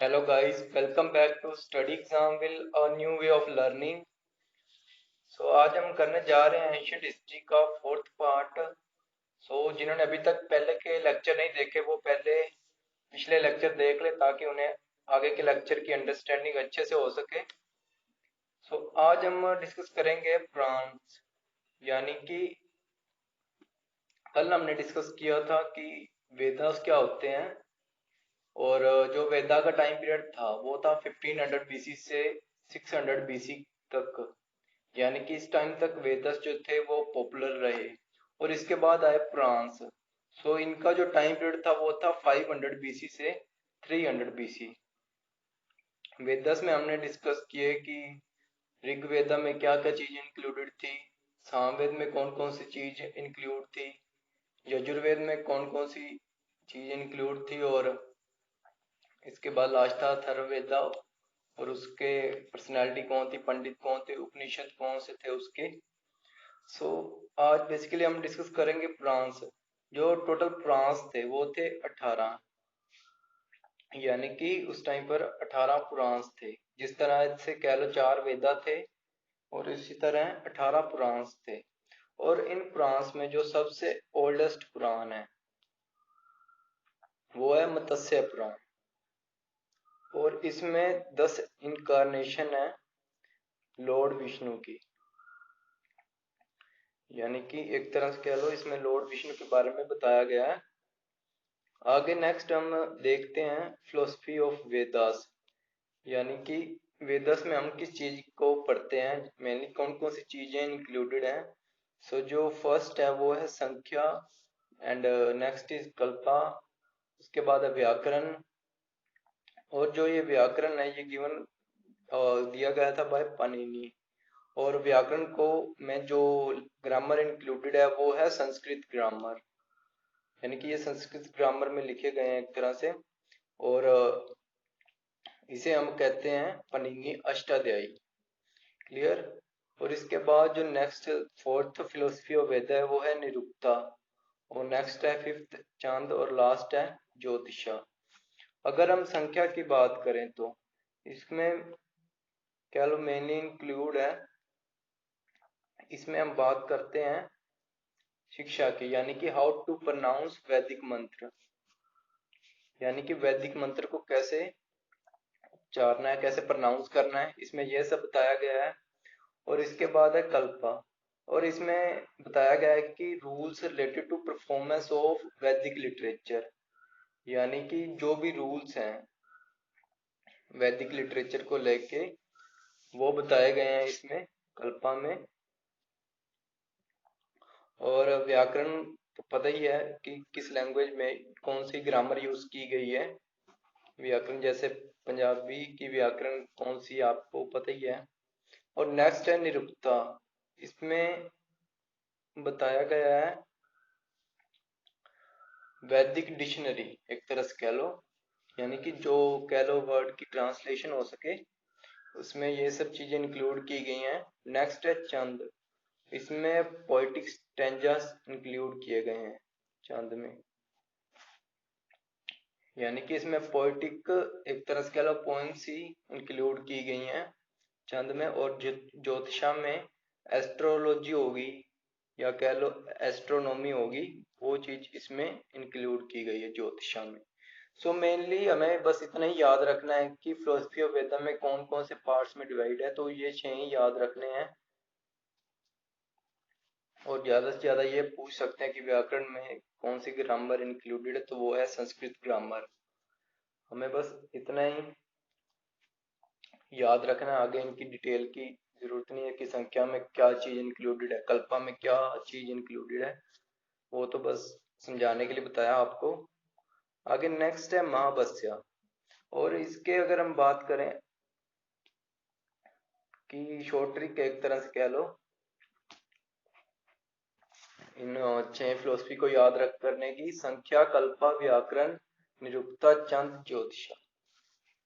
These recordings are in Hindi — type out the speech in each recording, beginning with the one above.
Hello guys, welcome back to Study Exam will a new way of learning. आज हम करने जा रहे हैं एंशियंट हिस्ट्री का फोर्थ पार्ट। जिन्होंने अभी तक पहले के लेक्चर नहीं देखे वो पहले पिछले लेक्चर देख ले ताकि उन्हें आगे के लेक्चर की अंडरस्टैंडिंग अच्छे से हो सके। आज हम डिस्कस करेंगे फ्रांस, यानी कि कल हमने डिस्कस किया था कि वेदास क्या होते हैं। और जो वेदा का टाइम पीरियड था वो था 1500 बीसी से 600 बीसी तक, यानी कि इस टाइम तक वेदस जो थे वो पॉपुलर रहे। और इसके बाद आए फ्रांस। इनका जो टाइम पीरियड था वो था 500 बीसी से 300 बीसी। वेदस में हमने डिस्कस किए कि ऋग्वेदा में क्या क्या चीज इंक्लूडेड थी, सामवेद में कौन कौन सी चीज इंक्लूड थी, यजुर्वेद में कौन कौन सी चीज इंक्लूड थी, और इसके बाद लास्ट था अथर्ववेदा और उसके पर्सनालिटी कौन थी, पंडित कौन थे, उपनिषद कौन से थे उसके। आज बेसिकली हम डिस्कस करेंगे फ्रांस। जो टोटल फ्रांस थे वो थे 18, यानी कि उस टाइम पर 18 फ्रांस थे। जिस तरह से कह लो 4 वेदा थे और इसी तरह 18 पुराण थे। और इन पुराण में जो सबसे ओल्डेस्ट पुराण है वो है मत्स्य पुराण। और इसमें 10 इनकारनेशन है लॉर्ड विष्णु की, यानी कि एक तरह से कह लो इसमें लॉर्ड विष्णु के बारे में बताया गया है। आगे नेक्स्ट हम देखते हैं फिलोसफी ऑफ वेदास, यानी कि वेदास में हम किस चीज को पढ़ते हैं, मेनली कौन कौन सी चीजें इंक्लूडेड हैं। जो फर्स्ट है वो है संख्या, एंड नेक्स्ट इज कल्पा, उसके बाद है व्याकरण। और जो ये व्याकरण है ये गिवन दिया गया था बाय पाणिनि। और व्याकरण को में जो ग्रामर इंक्लूडेड है वो है संस्कृत ग्रामर, यानी कि ये संस्कृत ग्रामर में लिखे गए हैं एक तरह से। और इसे हम कहते हैं पाणिनि अष्टाध्यायी। क्लियर। और इसके बाद जो नेक्स्ट फोर्थ फिलोसफी ऑफ वेद है वो है निरुक्ता, और नेक्स्ट है फिफ्थ चांद, और लास्ट है ज्योतिषा। अगर हम संख्या की बात करें तो इसमें कह लो मेनली इंक्लूड है, इसमें हम बात करते हैं शिक्षा की, यानी कि हाउ टू प्रोनाउंस वैदिक मंत्र, यानी कि वैदिक मंत्र को कैसे उच्चारना है, कैसे प्रोनाउंस करना है, इसमें यह सब बताया गया है। और इसके बाद है कल्पा, और इसमें बताया गया है कि rules related to performance of Vedic literature, यानी कि जो भी रूल्स हैं वैदिक लिटरेचर को लेके वो बताए गए हैं इसमें कल्पा में। और व्याकरण तो पता ही है कि किस लैंग्वेज में कौन सी ग्रामर यूज की गई है। व्याकरण जैसे पंजाबी की व्याकरण कौन सी आपको पता ही है। और नेक्स्ट है निरुक्ता, इसमें बताया गया है वैदिक डिक्शनरी, एक तरह से कह लो, यानी कि जो कह लो वर्ड की ट्रांसलेशन हो सके उसमें ये सब चीजें इंक्लूड की गई हैं। नेक्स्ट है चंद, इसमें पोइटिक स्टेंजास इंक्लूड किए गए हैं चंद में, यानी कि इसमें पोइटिक एक तरह से कह लो पोएम्स ही इंक्लूड की गई हैं चंद में। और ज्योतिषा में एस्ट्रोलॉजी होगी या कह लो एस्ट्रोनॉमी होगी, वो चीज इसमें इंक्लूड की गई है ज्योतिषा में। मेनली हमें बस इतना ही याद रखना है कि फिलोसफी ऑफ वेदा में कौन कौन से पार्ट्स में डिवाइड है, तो ये 6 ही याद रखने हैं। और ज्यादा से ज्यादा ये पूछ सकते हैं कि व्याकरण में कौन सी ग्रामर इंक्लूडेड है, तो वो है संस्कृत ग्रामर। हमें बस इतना ही याद रखना है, आगे इनकी डिटेल की जरूरत नहीं है कि संख्या में क्या चीज इंक्लूडेड है, कल्पा में क्या चीज इंक्लूडेड है, वो तो बस समझाने के लिए बताया आपको। आगे नेक्स्ट है महावस्या, और इसके अगर हम बात करें कि शॉर्ट ट्रिक एक तरह से कह लो इन 6 फिलोसफी को याद रख करने की, संख्या, कल्पा, व्याकरण, निरुक्ता, चंद, ज्योतिषा।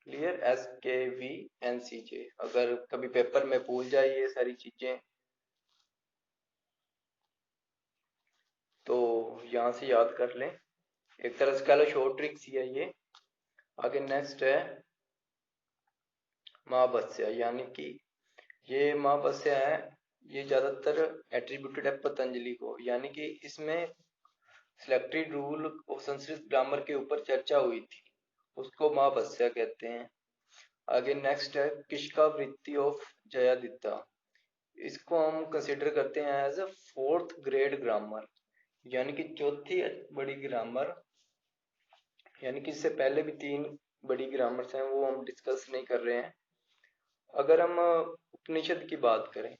क्लियर। SKVNCJ, अगर कभी पेपर में भूल जाए ये सारी चीजें तो यहाँ से याद कर लें, एक तरह से कह लो शॉर्ट ट्रिक्स ही है ये। आगे नेक्स्ट है महावस्या, यानी कि ये महावस्या है, ये ज्यादातर एट्रीब्यूटेड है पतंजलि को, यानी कि इसमें सिलेक्टेड रूल और संस्कृत ग्रामर के ऊपर चर्चा हुई थी, उसको महावस्या कहते हैं। आगे नेक्स्ट है किसका वृत्ति ऑफ जयादित्य, इसको हम कंसिडर करते हैं as a fourth grade grammar, यानी कि चौथी बड़ी ग्रामर, यानी कि इससे पहले भी तीन बड़ी ग्रामर्स हैं, वो हम डिस्कस नहीं कर रहे हैं। अगर हम उपनिषद की बात करें,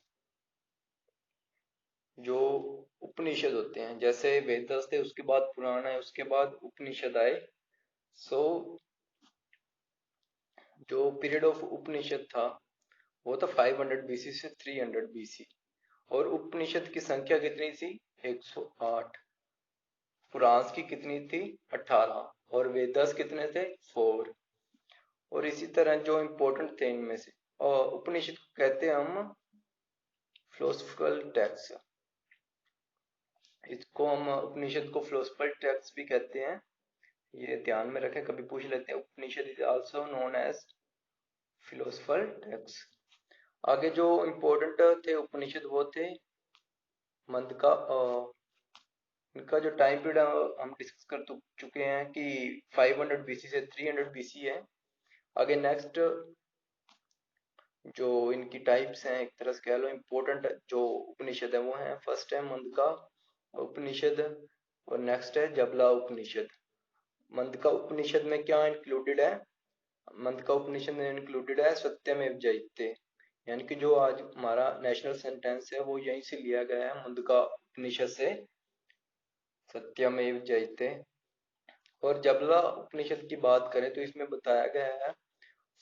जो उपनिषद होते हैं, जैसे वेद थे, उसके बाद पुराण है, उसके बाद उपनिषद आए। सो जो पीरियड ऑफ उपनिषद था वो था 500 बीसी से 300 बीसी, और उपनिषद की संख्या कितनी थी? 108। पुराण की कितनी थी? 18। और वेदास कितने थे? 4। और इसी तरह जो इम्पोर्टेंट थे इनमें से, और उपनिषद को कहते हैं हम फिलोसफिकल टेक्स्ट, इसको हम उपनिषद को फिलोसफिकल टेक्स्ट भी कहते हैं, ये ध्यान में रखें, कभी पूछ लेते हैं। Upanishad is also known as philosophical text. आगे जो इम्पोर्टेंट थे उपनिषद वो थे मंद का, इनका जो टाइम पीरियड हम डिस्कस कर चुके हैं कि 500 बीसी से 300 बीसी है। आगे नेक्स्ट जो इनकी टाइप्स हैं, एक तरह से कह लो इम्पोर्टेंट जो उपनिषद है वो है, फर्स्ट है मंदका उपनिषद, और नेक्स्ट है जबला उपनिषद। मंदका उपनिषद में क्या इंक्लूडेड है? मंदका उपनिषद में इंक्लूडेड है सत्यमेव जयते, यानी कि जो आज हमारा नेशनल सेंटेंस है वो यहीं से लिया गया है, मंदका उपनिषद से, सत्यमेव जयते। और जबला उपनिषद की बात करें तो इसमें बताया गया है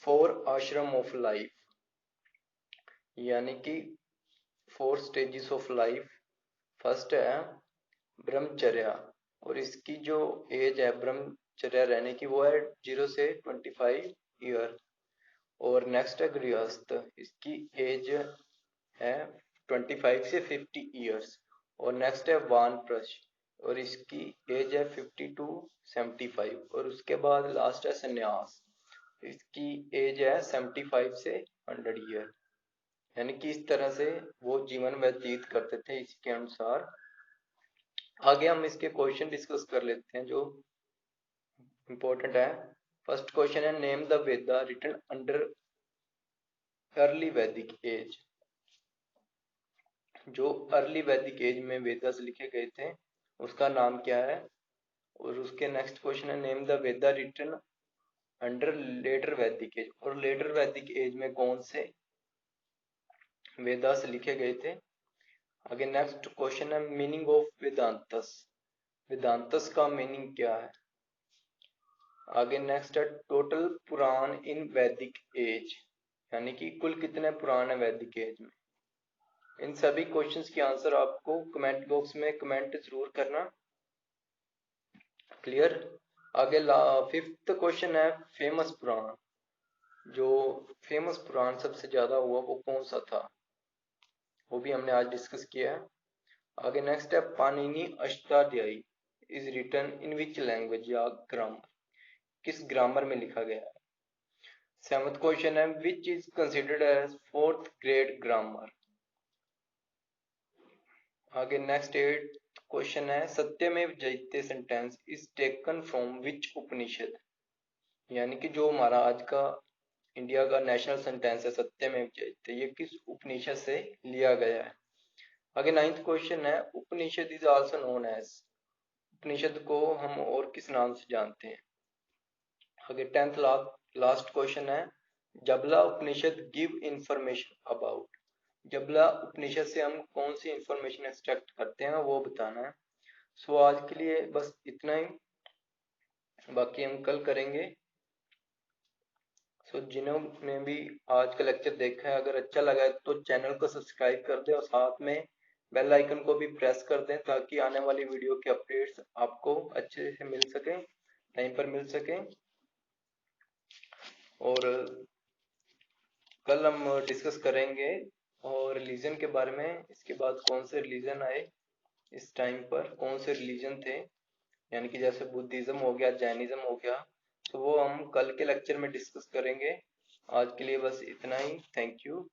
4 आश्रम ऑफ लाइफ, यानी कि 4 स्टेजेस ऑफ लाइफ। फर्स्ट है ब्रह्मचर्या, और इसकी जो एज है ब्रह्मचर्या रहने की वो है 0 से 25 ईयर। और नेक्स्ट है गृहस्थ, इसकी एज है 25 से 50 ईयर्स। और नेक्स्ट है वानप्रस्थ, और इसकी एज है 50 टू 75। और उसके बाद लास्ट है संन्यास, इसकी एज है 75 से 100 ईयर। यानी कि इस तरह से वो जीवन व्यतीत करते थे, इसके अनुसार। आगे हम इसके क्वेश्चन डिस्कस कर लेते हैं जो इम्पोर्टेंट है। First question is name the Veda written under early Vedic age, जो अर्ली वैदिक एज में वेदास लिखे गए थे उसका नाम क्या है? और उसके next question is name the Veda written under later Vedic age, और लेटर वैदिक एज में कौन से वेदास लिखे गए थे? आगे next question is meaning of Vedantas, Vedantas का मीनिंग क्या है? आगे नेक्स्ट है टोटल पुराण इन वैदिक एज, यानी कि कुल कितने पुराण है वैदिक एज में। इन सभी क्वेश्चंस की आंसर आपको कमेंट बॉक्स में कमेंट जरूर करना। क्लियर? आगे फिफ्थ क्वेश्चन है फेमस पुराण, जो फेमस पुराण सबसे ज्यादा हुआ वो कौन सा था, वो भी हमने आज डिस्कस किया है। आगे नेक्स्ट है Panini Ashtadhyayi is written in which language या ग्रामर, किस ग्रामर में लिखा गया है। सेवंथ क्वेश्चन है which is considered as fourth grade grammar. आगे नेक्स्ट एट क्वेश्चन है Satyameva Jayate sentence is taken from which Upanishad, यानी कि जो हमारा आज का इंडिया का नेशनल सेंटेंस है सत्यमेव जयते, ये किस उपनिषद से लिया गया है। आगे नाइन्थ क्वेश्चन है उपनिषद इज आल्सो नोन एज, उपनिषद को हम और किस नाम से जानते हैं। आगे टेंथ लास्ट क्वेश्चन है जबला उपनिषद गिव इंफॉर्मेशन अबाउट, जबला उपनिषद से हम कौन सी इंफॉर्मेशन एक्सट्रैक्ट करते हैं वो बताना है। सो आज के लिए बस इतना ही, बाकी हम कल करेंगे। सो जिन्होंने भी आज का लेक्चर देखा है, अगर अच्छा लगा है तो चैनल को सब्सक्राइब कर दें और साथ में बेल आइकन को भी प्रेस कर दें, ताकि आने वाली वीडियो के अपडेट्स आपको अच्छे से मिल सके, टाइम पर मिल सके। और कल हम डिस्कस करेंगे और रिलीजन के बारे में, इसके बाद कौन से रिलीजन आए इस टाइम पर, कौन से रिलीजन थे, यानी कि जैसे बुद्धिज्म हो गया, जैनिज्म हो गया, तो वो हम कल के लेक्चर में डिस्कस करेंगे। आज के लिए बस इतना ही। Thank you.